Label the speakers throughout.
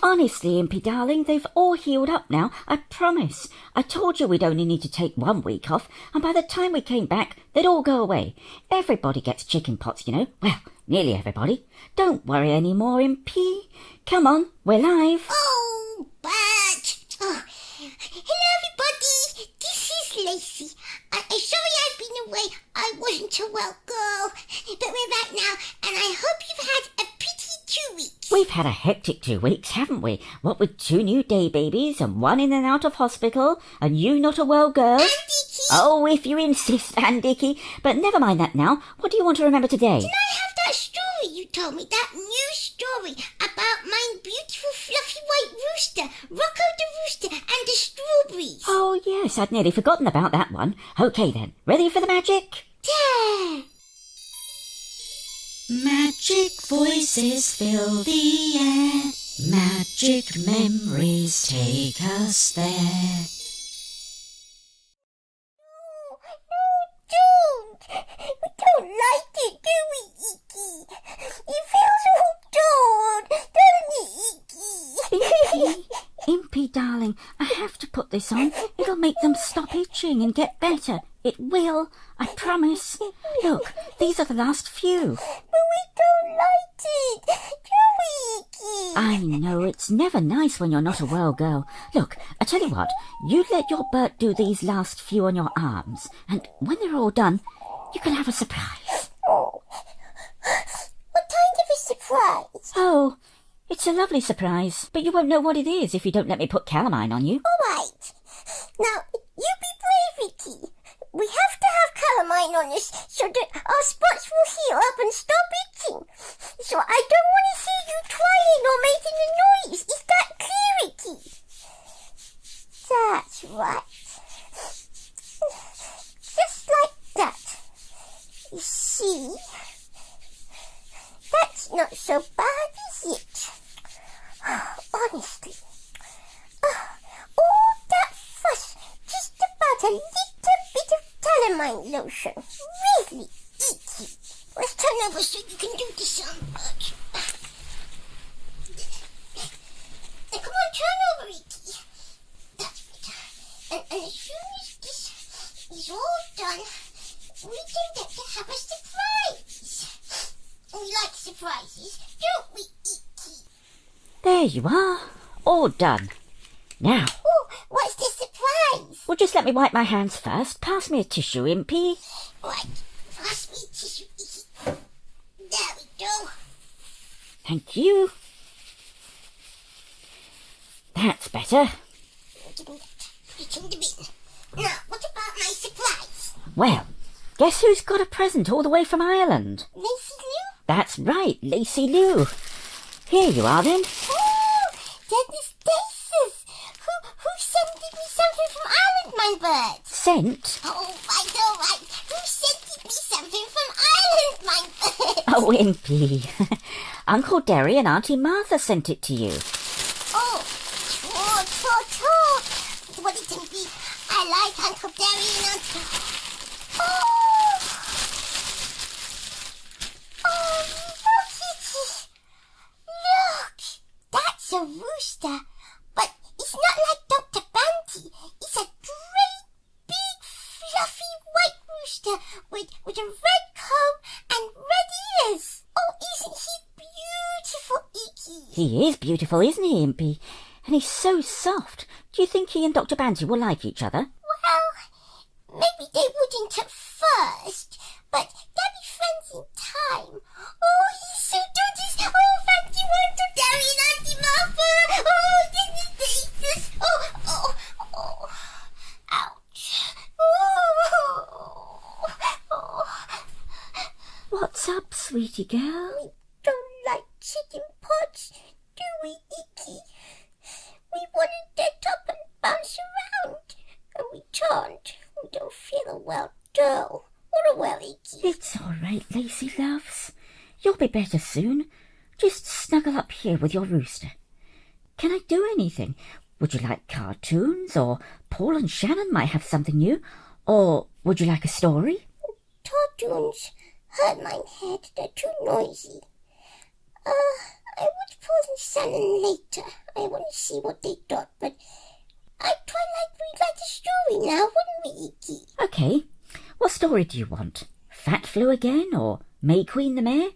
Speaker 1: Honestly, Impy darling, they've all healed up now, I promise. I told you we'd only need to take 1 week off, and by the time we came back, they'd all go away. Everybody gets chicken pox, you know. Well, nearly everybody. Don't worry any more, Impy. Come on, we're live.
Speaker 2: Oh, Bert. Oh. Hello, everybody. This is Lacey. I'm sorry I've been away. I wasn't a well girl. But we're back now, and I hope you've had a pretty 2 weeks.
Speaker 1: We've had a hectic 2 weeks, haven't we? What with 2 new day babies and 1 in and out of hospital, and you not a well girl.
Speaker 2: And Dicky.
Speaker 1: Oh, if you insist, and Dicky. But never mind that now. What do you want to remember today?
Speaker 2: Can I have that story you told me? That new story about my beautiful fluffy white rooster, Rocco the rooster, and the strawberries.
Speaker 1: Oh, yes, I'd nearly forgotten about that one. Okay then, ready for the magic?
Speaker 2: Yeah.
Speaker 3: Magic voices fill the air. Magic memories take us there.
Speaker 2: No, don't. We don't like it, do we, Icky? It feels all dull, doesn't it, Icky?
Speaker 1: Impy, darling, I have to put this on. It'll make them stop itching and get better. It will, I promise. Look, these are the last few.
Speaker 2: But we don't like it, do we, Icky?
Speaker 1: I know, it's never nice when you're not a well girl. Look, I tell you what, you let your Bert do these last few on your arms, and when they're all done, you can have a surprise.
Speaker 2: Oh. What kind of a surprise?
Speaker 1: Oh, it's a lovely surprise, but you won't know what it is if you don't let me put calamine on you.
Speaker 2: All right. Now, you be brave, Icky. We have to have calamine on us so that our spots will heal up and stop itching. So I don't want to see you trying or making a noise. Is that clear, Icky? That's right. Just like that. You see? That's not so bad, is it? Honestly. All that fuss just about a little bit of calamine lotion. Really icky. Let's turn over so you can do the sound. Now come on, turn over, Icky. That's better. And as soon as this is all done, we can get to have a surprise. We like surprises, don't we, Icky?
Speaker 1: There you are, all done. Now,
Speaker 2: Oh, what's the surprise?
Speaker 1: well, just let me wipe my hands first. Pass me a tissue, Impy.
Speaker 2: Right, pass me tissue, Icky. There we go.
Speaker 1: Thank you. That's better.
Speaker 2: Give me that. Put it in the bin. Now, what about my surprise?
Speaker 1: Well, guess who's got a present all the way from Ireland?
Speaker 2: Lacey Lou?
Speaker 1: That's right, Lacey Lou. Here you are then.
Speaker 2: Oh, that is Daces. Who sent me something from Ireland, my bird?
Speaker 1: Sent?
Speaker 2: Oh, all right. Who sent me something from Ireland, my bird?
Speaker 1: Oh, Impy. Uncle Derry and Auntie Martha sent it to you.
Speaker 2: Oh, chore. What it can be? I like Uncle Derry and Uncle... Oh, look, Icky. Look, that's a rooster. But it's not like Dr. Bounty. It's a great, big, fluffy white rooster with a red comb and red ears. Oh, isn't he beautiful, Icky?
Speaker 1: He is beautiful, isn't he, Impy? And he's so soft. Do you think he and Dr. Banty will like each other?
Speaker 2: Well, maybe they wouldn't at first, but they'll be friends in time. Oh, he's so good. Oh, thank you, Uncle Derry and Auntie Martha. Oh, this is Jesus. Oh, ouch. Oh.
Speaker 1: What's up, sweetie girl?
Speaker 2: We don't like chicken pox, do we, Icky? We want to get up and bounce around, and we can't. We don't feel a well girl or a well Icky.
Speaker 1: It's all right, Lacey loves. You'll be better soon. Just snuggle up here with your rooster. Can I do anything? Would you like cartoons? Or Paul and Shannon might have something new? Or would you like a story?
Speaker 2: Cartoons hurt my head. They're too noisy. I would pause and Son later. I want to see what they thought, but I'd quite we'd like a story now, wouldn't we, Icky?
Speaker 1: OK. What story do you want? Fat Flu again, or May Queen the Mare?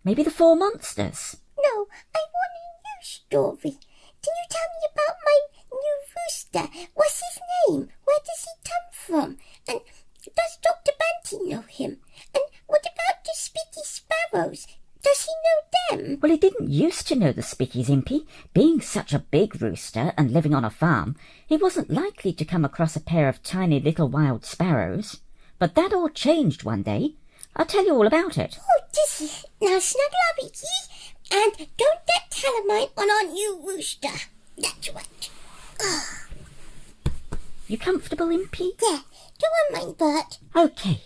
Speaker 1: Maybe the Four Monsters?
Speaker 2: No, I want a new story. Can you tell me about my new rooster? What's his name? Where does he come from? And does Dr. Banty know him? And what about the Spicky Sparrows? Does he know them?
Speaker 1: Well, he didn't used to know the Spickies, Impy. Being such a big rooster and living on a farm, he wasn't likely to come across a pair of tiny little wild sparrows. But that all changed one day. I'll tell you all about it.
Speaker 2: Oh, Dizzy, now snuggle up, Icky, and don't get calamine on our new rooster. That's right.
Speaker 1: You comfortable, Impy?
Speaker 2: Yeah, go on, mine, Bert.
Speaker 1: OK.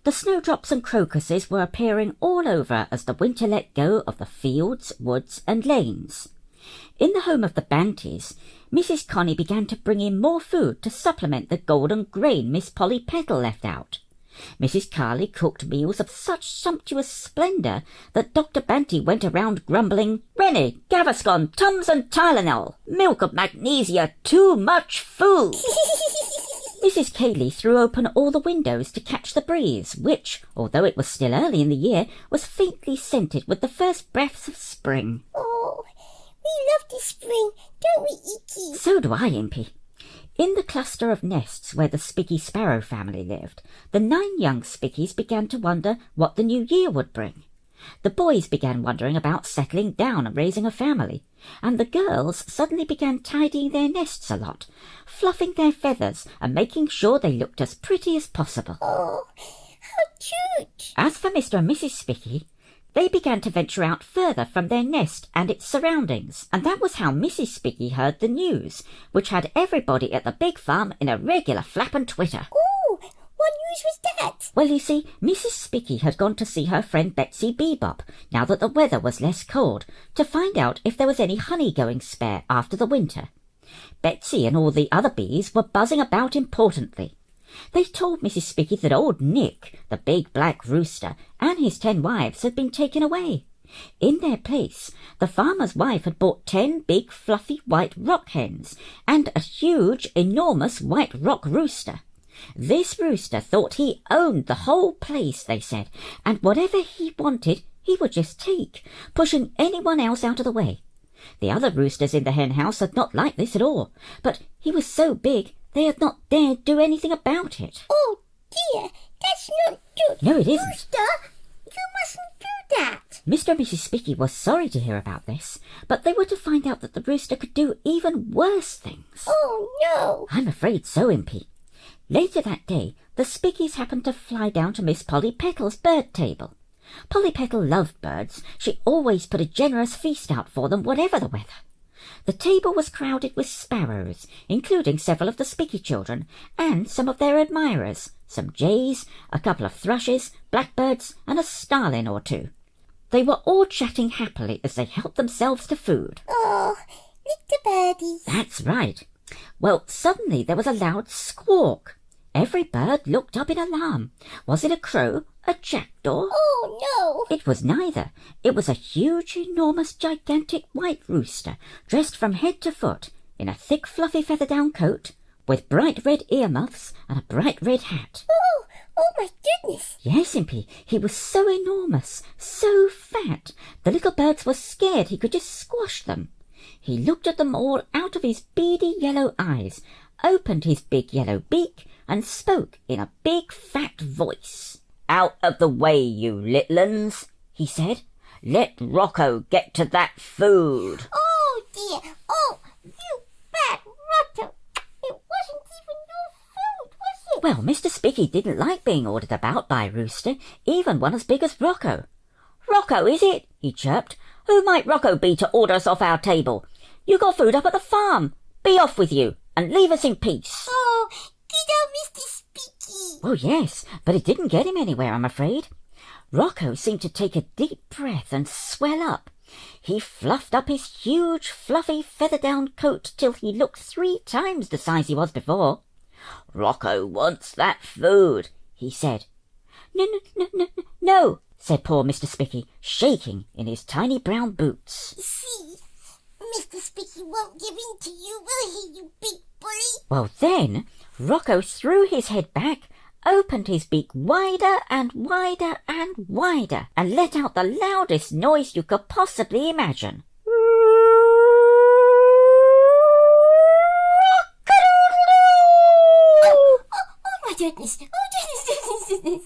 Speaker 1: The snowdrops and crocuses were appearing all over as the winter let go of the fields, woods and lanes. In the home of the Bantys, Mrs. Connie began to bring in more food to supplement the golden grain Miss Polly Petal left out. Mrs. Carley cooked meals of such sumptuous splendour that Dr. Banty went around grumbling, "Rennie, Gaviscon, Tums and Tylenol, milk of magnesia, too much food." Mrs. Cayley threw open all the windows to catch the breeze, which, although it was still early in the year, was faintly scented with the first breaths of spring.
Speaker 2: Oh, we love the spring, don't we, Icky?
Speaker 1: So do I, Impy. In the cluster of nests where the Spicky Sparrow family lived, the 9 young Spickies began to wonder what the new year would bring. The boys began wondering about settling down and raising a family, and the girls suddenly began tidying their nests a lot, fluffing their feathers and making sure they looked as pretty as possible.
Speaker 2: Oh, how cute!
Speaker 1: As for Mr. and Mrs. Spicky, they began to venture out further from their nest and its surroundings, and that was how Mrs. Spicky heard the news, which had everybody at the big farm in a regular flap and twitter.
Speaker 2: Oh, what news was that?
Speaker 1: Well, you see, Mrs. Spicky had gone to see her friend Betsy Bebop, now that the weather was less cold, to find out if there was any honey going spare after the winter. Betsy and all the other bees were buzzing about importantly. They told Mrs. Spicky that old Nick, the big black rooster, and his 10 wives had been taken away. In their place, the farmer's wife had bought 10 big fluffy white rock hens and a huge, enormous white rock rooster. This rooster thought he owned the whole place, they said, and whatever he wanted he would just take, pushing anyone else out of the way. The other roosters in the hen house had not liked this at all, but he was so big they had not dared do anything about it.
Speaker 2: Oh dear, that's not good.
Speaker 1: No, it isn't.
Speaker 2: Rooster, you mustn't do that.
Speaker 1: Mr. and Mrs. Spicky were sorry to hear about this, but they were to find out that the rooster could do even worse things.
Speaker 2: Oh no.
Speaker 1: I'm afraid so, Impy. Later that day, the Spickies happened to fly down to Miss Polly Petal's bird table. Polly Petal loved birds. She always put a generous feast out for them, whatever the weather. The table was crowded with sparrows, including several of the Spicky children, and some of their admirers, some jays, a couple of thrushes, blackbirds, and a starling or 2. They were all chatting happily as they helped themselves to food.
Speaker 2: Oh, little birdies.
Speaker 1: That's right. Well, suddenly there was a loud squawk. Every bird looked up in alarm. Was it a crow, a jackdaw?
Speaker 2: Oh no.
Speaker 1: It was neither. It was a huge, enormous, gigantic white rooster, dressed from head to foot, in a thick, fluffy feather-down coat, with bright red earmuffs and a bright red hat.
Speaker 2: Oh my goodness.
Speaker 1: Yes, Impy, he was so enormous, so fat, the little birds were scared he could just squash them. He looked at them all out of his beady yellow eyes, opened his big yellow beak, and spoke in a big fat voice. "Out of the way, you little uns," he said. "Let Rocco get to that food."
Speaker 2: Oh dear. Oh, you bad Rocco. It wasn't even your food, was it?
Speaker 1: Well, Mr. Spicky didn't like being ordered about by a rooster, even one as big as Rocco. "Rocco, is it?" he chirped. "Who might Rocco be to order us off our table? You got food up at the farm. Be off with you, and leave us in peace."
Speaker 2: Oh, good old Mr. Spicky.
Speaker 1: Oh, yes, but it didn't get him anywhere, I'm afraid. Rocco seemed to take a deep breath and swell up. He fluffed up his huge, fluffy, feather-down coat till he looked 3 times the size he was before. "Rocco wants that food," he said. No, said poor Mr. Spicky, shaking in his tiny brown boots.
Speaker 2: See, won't give in to you, will he, you big bully?
Speaker 1: Well then, Rocco threw his head back, opened his beak wider and wider and wider, and let out the loudest noise you could possibly imagine.
Speaker 2: Oh my goodness.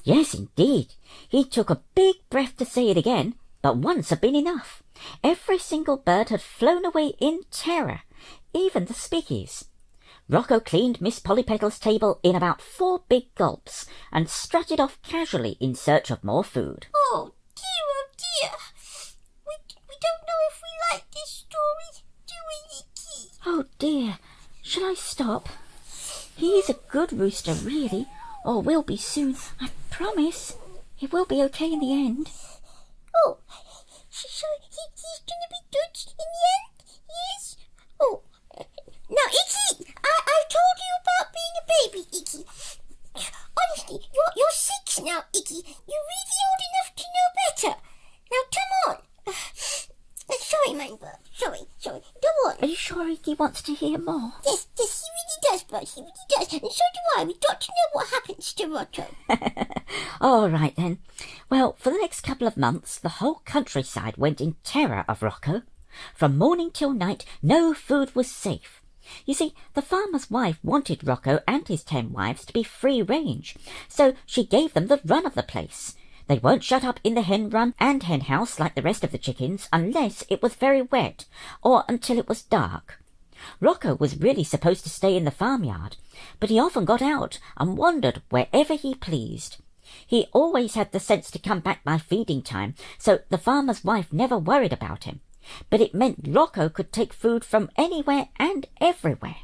Speaker 1: Yes, indeed. He took a big breath to say it again, but once had been enough. Every single bird had flown away in terror, even the Spickies. Rocco cleaned Miss Pollypetal's table in about 4 big gulps and strutted off casually in search of more food.
Speaker 2: Oh dear. We don't know if we like this story, do we, Icky?
Speaker 1: Oh dear, shall I stop? He is a good rooster, really, or will be soon, I promise. He will be okay in the end.
Speaker 2: Oh, so he's gonna be good in the end? Yes? Oh, now, Icky, I've told you about being a baby, Icky. Honestly, you're 6 now, Icky. You're really old enough to know better. Now, come on. Sorry, my Bert. Sorry. Go on.
Speaker 1: Are you sure Iggy wants to hear more?
Speaker 2: Yes, he really does, Bert. He really does. And so do I. We've got to know what happens to Rocco.
Speaker 1: All right, then. Well, for the next couple of months, the whole countryside went in terror of Rocco. From morning till night, no food was safe. You see, the farmer's wife wanted Rocco and his 10 wives to be free range, so she gave them the run of the place. They weren't shut up in the hen run and hen house like the rest of the chickens unless it was very wet, or until it was dark. Rocco was really supposed to stay in the farmyard, but he often got out and wandered wherever he pleased. He always had the sense to come back by feeding time, so the farmer's wife never worried about him. But it meant Rocco could take food from anywhere and everywhere.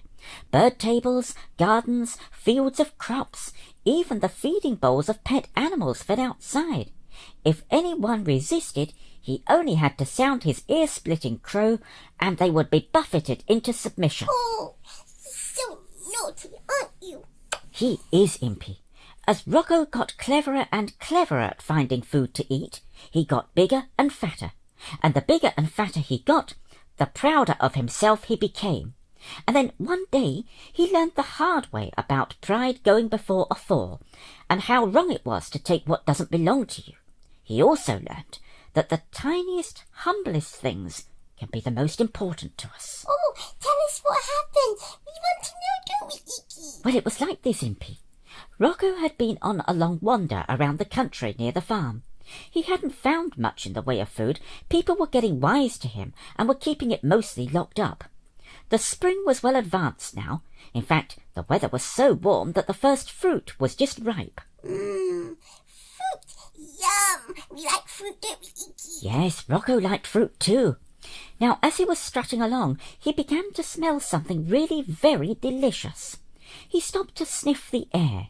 Speaker 1: Bird tables, gardens, fields of crops, even the feeding bowls of pet animals fed outside. If anyone resisted, he only had to sound his ear-splitting crow, and they would be buffeted into submission.
Speaker 2: Oh, so naughty, aren't you?
Speaker 1: He is impy. As Rocco got cleverer and cleverer at finding food to eat, he got bigger and fatter. And the bigger and fatter he got, the prouder of himself he became. And then one day he learned the hard way about pride going before a fall, and how wrong it was to take what doesn't belong to you. He also learned that the tiniest, humblest things can be the most important to us.
Speaker 2: Oh, tell us what happened. We want to know, don't we, Icky?
Speaker 1: Well, it was like this, Impy. Rocco had been on a long wander around the country near the farm. He hadn't found much in the way of food. People were getting wise to him and were keeping it mostly locked up. The spring was well advanced now. In fact, the weather was so warm that the first fruit was just ripe.
Speaker 2: Fruit. Yum. We like fruit, don't we, Icky?
Speaker 1: Yes, Rocco liked fruit too. Now, as he was strutting along, he began to smell something really very delicious. He stopped to sniff the air.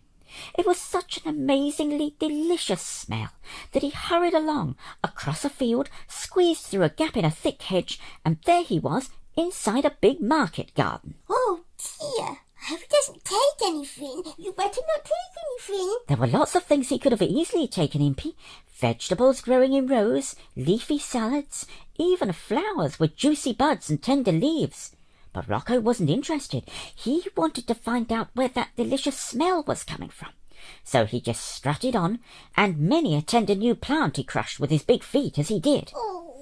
Speaker 1: It was such an amazingly delicious smell that he hurried along, across a field, squeezed through a gap in a thick hedge, and there he was, inside a big market garden.
Speaker 2: Oh, dear. I hope he doesn't take anything. You better not take anything.
Speaker 1: There were lots of things he could have easily taken, Impy. Vegetables growing in rows, leafy salads, even flowers with juicy buds and tender leaves. But Rocco wasn't interested. He wanted to find out where that delicious smell was coming from. So he just strutted on, and many a tender new plant he crushed with his big feet as he did.
Speaker 2: Oh,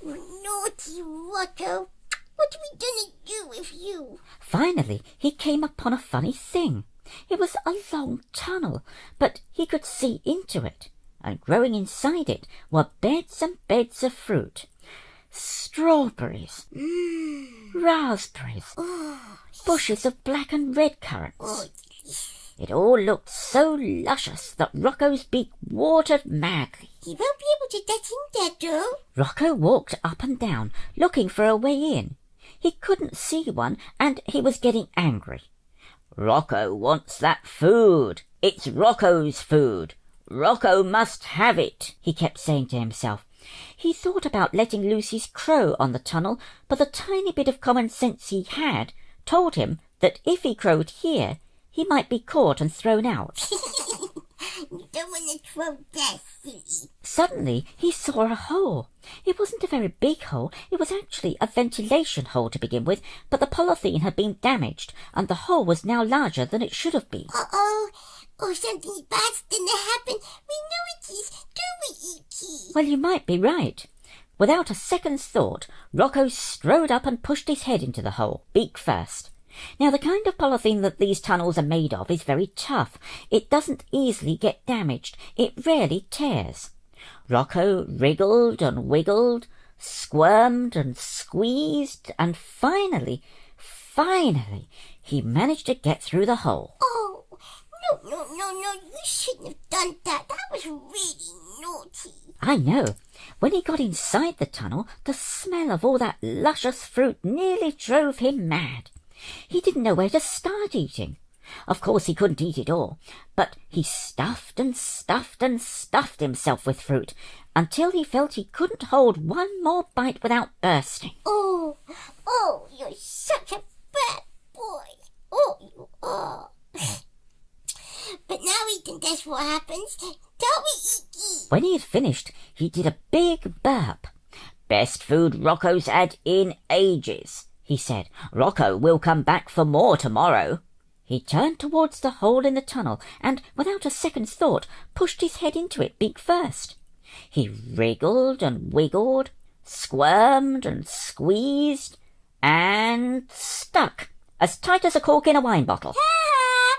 Speaker 2: naughty Rocco. What are we going to do with you?
Speaker 1: Finally, he came upon a funny thing. It was a long tunnel, but he could see into it, and growing inside it were beds and beds of fruit. Strawberries, raspberries, bushes of black and red currants. It all looked so luscious that Rocco's beak watered madly.
Speaker 2: He won't be able to get in there, though.
Speaker 1: Rocco walked up and down, looking for a way in. He couldn't see one, and he was getting angry. Rocco wants that food. It's Rocco's food. Rocco must have it, he kept saying to himself. He thought about letting Lucy's crow on the tunnel, but the tiny bit of common sense he had told him that if he crowed here, he might be caught and thrown out.
Speaker 2: You don't want to throw that, silly.
Speaker 1: Suddenly he saw a hole. It wasn't a very big hole. It was actually a ventilation hole to begin with, but the polythene had been damaged, and the hole was now larger than it should have been.
Speaker 2: Uh-oh. Oh, something bad's gonna happen. We know it is, don't we, Icky?
Speaker 1: Well, you might be right. Without a second's thought, Rocco strode up and pushed his head into the hole, beak first. Now, the kind of polythene that these tunnels are made of is very tough. It doesn't easily get damaged. It rarely tears. Rocco wriggled and wiggled, squirmed and squeezed, and finally, he managed to get through the hole.
Speaker 2: Oh, no, you shouldn't have done that. That was really naughty.
Speaker 1: I know. When he got inside the tunnel, the smell of all that luscious fruit nearly drove him mad. He didn't know where to start eating. Of course he couldn't eat it all, but he stuffed and stuffed and stuffed himself with fruit until he felt he couldn't hold one more bite without bursting.
Speaker 2: Oh, you're such a bad boy. Oh, you are. But now we can guess what happens. Don't we, Icky?
Speaker 1: When he had finished, he did a big burp. "Best food Rocco's had in ages," he said. "Rocco will come back for more tomorrow." He turned towards the hole in the tunnel and, without a second's thought, pushed his head into it beak first. He wriggled and wiggled, squirmed and squeezed, and stuck, as tight as a cork in a wine bottle.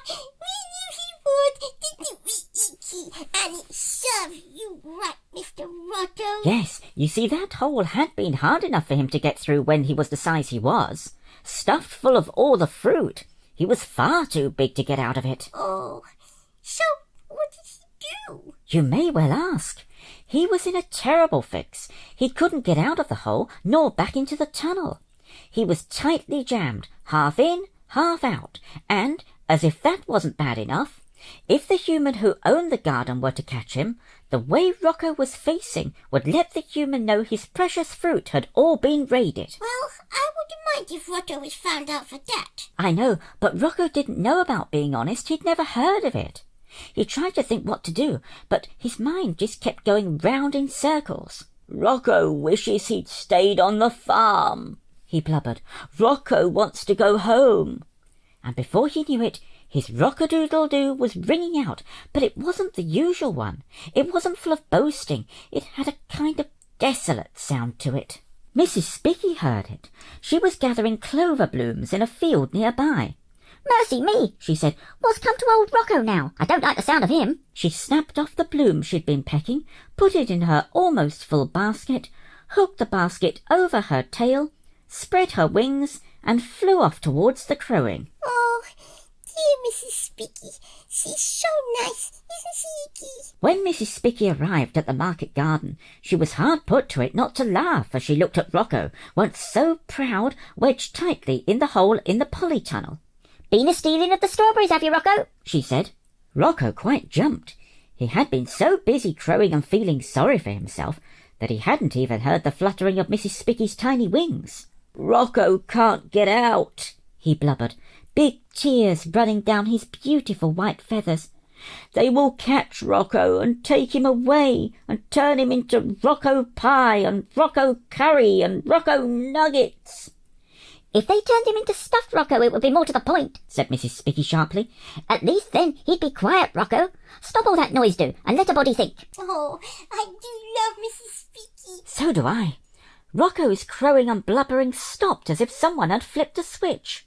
Speaker 2: We knew he would, didn't we, Icky? And it served you right, Mr. Rocco.
Speaker 1: Yes, you see, that hole had been hard enough for him to get through when he was the size he was, stuffed full of all the fruit. He was far too big to get out of it.
Speaker 2: Oh, so what did he do?
Speaker 1: You may well ask. He was in a terrible fix. He couldn't get out of the hole, nor back into the tunnel. He was tightly jammed, half in, half out, and, as if that wasn't bad enough, if the human who owned the garden were to catch him, the way Rocco was facing would let the human know his precious fruit had all been raided.
Speaker 2: Well, I wouldn't mind if Rocco was found out for that.
Speaker 1: I know, but Rocco didn't know about being honest. He'd never heard of it. He tried to think what to do, but his mind just kept going round in circles. "Rocco wishes he'd stayed on the farm," he blubbered. "Rocco wants to go home." And before he knew it, his rock-a-doodle-doo was ringing out, but it wasn't the usual one. It wasn't full of boasting. It had a kind of desolate sound to it. Mrs. Spicky heard it. She was gathering clover blooms in a field nearby.
Speaker 4: "Mercy me," she said. "What's come to old Rocco now? I don't like the sound of him."
Speaker 1: She snapped off the bloom she'd been pecking, put it in her almost full basket, hooked the basket over her tail, spread her wings, and flew off towards the crowing.
Speaker 2: Oh, dear Mrs. Spicky. She's so nice, isn't she, Icky?
Speaker 1: When Mrs. Spicky arrived at the market garden, she was hard put to it not to laugh as she looked at Rocco, once so proud, wedged tightly in the hole in the polytunnel.
Speaker 4: "Been a-stealing of the strawberries, have you, Rocco?"
Speaker 1: she said. Rocco quite jumped. He had been so busy crowing and feeling sorry for himself that he hadn't even heard the fluttering of Mrs. Spicky's tiny wings. "Rocco can't get out," he blubbered, big tears running down his beautiful white feathers. "They will catch Rocco and take him away and turn him into Rocco pie and Rocco curry and Rocco nuggets."
Speaker 4: "If they turned him into stuffed Rocco, it would be more to the point," said Mrs. Spicky sharply. "At least then he'd be quiet, Rocco. Stop all that noise, do, and let a body think."
Speaker 2: Oh, I do love Mrs. Spicky.
Speaker 1: So do I. Rocco's crowing and blubbering stopped as if someone had flipped a switch.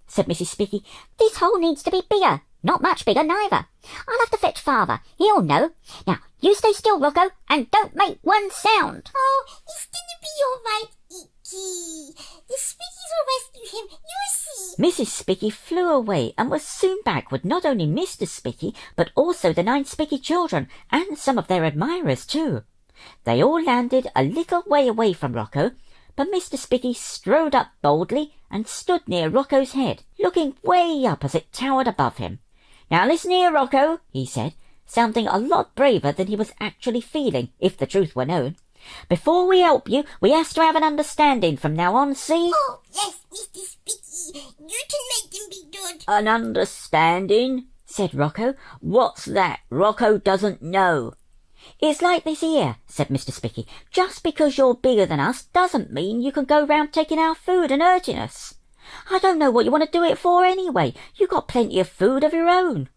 Speaker 4: Said Mrs. Spicky. "This hole needs to be bigger. Not much bigger, neither. I'll have to fetch Father. He'll know. Now, you stay still, Rocco, and don't make one sound."
Speaker 2: Oh, it's gonna be all right, Icky. The Spickies will rescue him, you'll see.
Speaker 1: Mrs. Spicky flew away and was soon back with not only Mr. Spicky, but also the 9 Spicky children, and some of their admirers too. They all landed a little way away from Rocco, but Mr. Spicky strode up boldly and stood near Rocco's head, looking way up as it towered above him. "Now listen here, Rocco," he said, sounding a lot braver than he was actually feeling, if the truth were known. "Before we help you, we has to have an understanding from now on, see?"
Speaker 2: Oh, yes, Mr. Spicky. You can make them be good.
Speaker 1: "An understanding?" said Rocco. "What's that? Rocco doesn't know." "It's like this here," said Mr. Spicky. "Just because you're bigger than us doesn't mean you can go round taking our food and hurting us. I don't know what you want to do it for anyway. You got plenty of food of your own."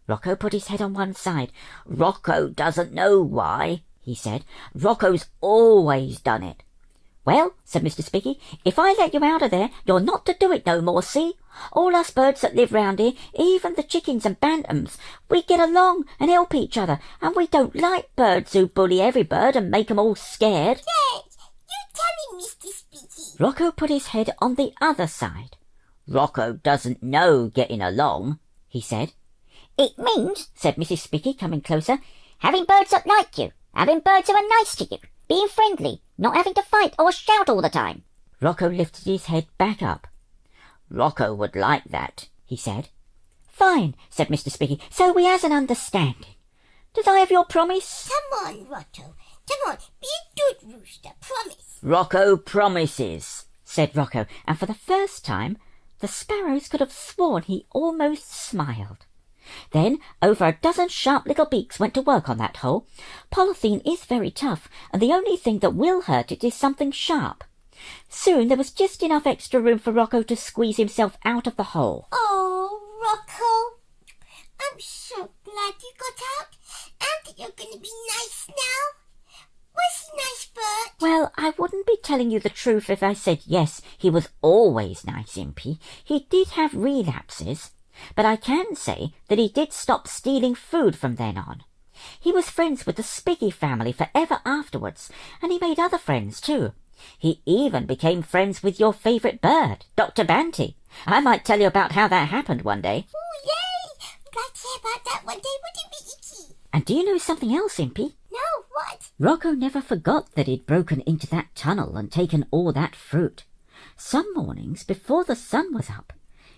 Speaker 1: Rocco put his head on one side. "Rocco doesn't know why," he said. "Rocco's always done it." "Well," said Mr. Spicky, "if I let you out of there, you're not to do it no more, see? All us birds that live round here, even the chickens and bantams, we get along and help each other, and we don't like birds who bully every bird and make 'em all scared."
Speaker 2: Yes, you tell him, Mr. Spicky.
Speaker 1: Rocco put his head on the other side. "Rocco doesn't know getting along," he said.
Speaker 4: "It means," said Mrs. Spicky, coming closer, "having birds that like you, having birds who are nice to you, being friendly, not having to fight or shout all the time."
Speaker 1: Rocco lifted his head back up. "Rocco would like that," he said. "Fine," said Mr. Spicky, "so we has an understanding. Does I have your promise?"
Speaker 2: Come on, Rocco. Come on, be a good rooster, promise.
Speaker 1: "Rocco promises," said Rocco, and for the first time the sparrows could have sworn he almost smiled. Then over a dozen sharp little beaks went to work on that hole. Polythene is very tough, and the only thing that will hurt it is something sharp. Soon there was just enough extra room for Rocco to squeeze himself out of the hole.
Speaker 2: Oh, Rocco, I'm so glad you got out and that you're going to be nice now. Was he nice, Bert?
Speaker 1: Well, I wouldn't be telling you the truth if I said yes, he was always nice, Impy. He did have relapses, but I can say that he did stop stealing food from then on. He was friends with the Spicky family forever afterwards, and he made other friends too. He even became friends with your favourite bird, Dr. Banty. I might tell you about how that happened one day.
Speaker 2: Oh, yay! I'd like to hear about that one day. Would it be icky?
Speaker 1: And do you know something else, Impy?
Speaker 2: No, what?
Speaker 1: Rocco never forgot that he'd broken into that tunnel and taken all that fruit. Some mornings, before the sun was up,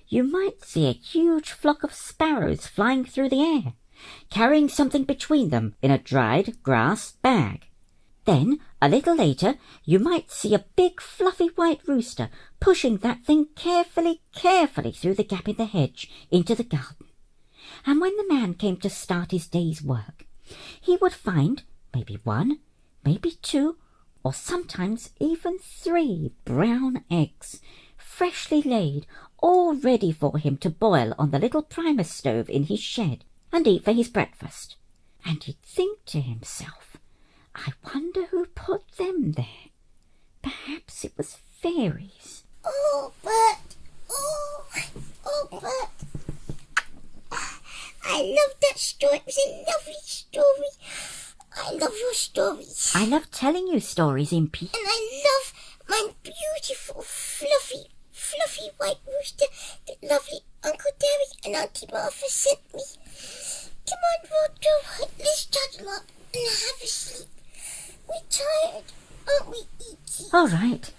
Speaker 1: you might see a huge flock of sparrows flying through the air, carrying something between them in a dried grass bag. Then, a little later, you might see a big fluffy white rooster pushing that thing carefully through the gap in the hedge into the garden. And when the man came to start his day's work, he would find maybe one, maybe two, or sometimes even 3 brown eggs, freshly laid, all ready for him to boil on the little primer stove in his shed and eat for his breakfast. And he'd think to himself, I wonder who put them there. Perhaps it was fairies.
Speaker 2: Oh, Bert. Oh, Bert. I love that story. It was a lovely story. I love your stories.
Speaker 1: I love telling you stories, Impy.
Speaker 2: And I love my beautiful, fluffy white rooster that lovely Uncle Derry and Auntie Martha sent me. Come on, Rocco, let's toddle up and have a sleep. We're tired, aren't we, Eeky?
Speaker 1: All right.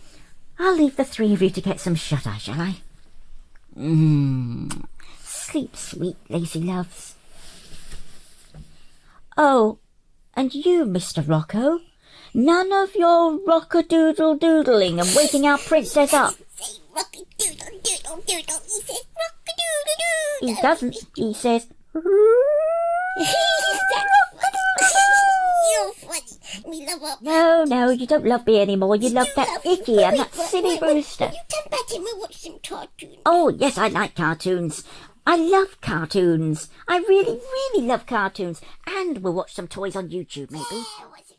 Speaker 1: I'll leave the 3 of you to get some shut-eye, shall I? Sleep sweet, Lacey loves. Oh, and you, Mr. Rocco, none of your rock-a-doodle-doodling and waking our princess up.
Speaker 2: Say rock-a-doodle-doodle-doodle. He says rock-a-doodle-doodle.
Speaker 1: He doesn't. He says...
Speaker 2: You're funny. We love our...
Speaker 1: No, you don't love me anymore. You love that Icky and that silly rooster.
Speaker 2: You turn back and we'll watch some cartoons.
Speaker 1: Oh, yes, I like cartoons. I love cartoons. I really, really love cartoons. And we'll watch some toys on YouTube, maybe.
Speaker 2: Yeah, what's it